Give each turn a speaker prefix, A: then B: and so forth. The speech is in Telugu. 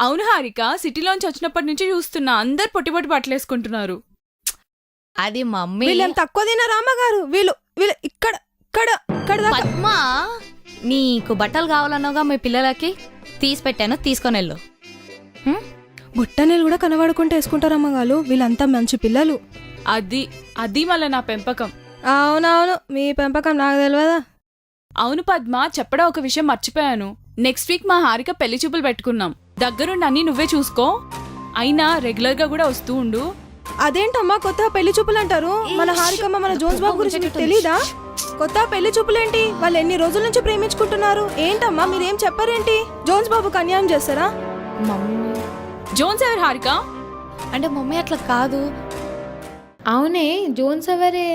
A: అవును హారిక, సిటీలోంచి వచ్చినప్పటి నుంచి చూస్తున్నా అందరు పొట్టి బట్టలేసుకుంటున్నారు.
B: అది మమ్మీ.
C: వీళ్ళేం తక్కువ తిన్నారు అమ్మగారు. వీళ్ళు వీళ్ళు ఇక్కడ ఇక్కడ ఇక్కడ దాకా.
B: పద్మా, నీకు బట్టలు కావాలన్నావుగా మీ పిల్లలకి తీసి పెట్టాను, తీసుకొని వెళ్ళు.
C: బుట్టనీళ్ళు కూడా కనబడుకుంటూ వేసుకుంటారు అమ్మగారు. వీళ్ళంతా మంచి పిల్లలు.
A: అది అది మళ్ళీ నా పెంపకం.
C: అవునవును, మీ పెంపకం నాకు తెలియదా.
A: అవును పద్మ, చెప్పడం ఒక విషయం మర్చిపోయాను. నెక్స్ట్ వీక్ మా హారిక పెళ్లి చూపులు పెట్టుకున్నాం. దగ్గరుండి అన్ని నువ్వే చూసుకో. అయినా రెగ్యులర్ గా కూడా వస్తూ ఉండు.
C: అదేంటమ్మా కొత్త పెళ్లి చూపులు అంటారు? మన హారికమ్మ మన జోన్స్ బాబు గురించి మీకు తెలీదా? కొత్త పెళ్లి చూపులేంటి? వాళ్ళు ఎన్ని రోజుల నుంచి ప్రేమించుకుంటున్నారు. ఏంటమ్మా మీరేం చెప్పారేంటి? జోన్స్ బాబుకి అన్యాయం చేస్తారా?
B: మమ్మీ
A: జోన్స్ ఎవరు హారిక?
B: అంటే మమ్మీ అట్లా కాదు.
D: అవునే, జోన్స్ ఎవరే?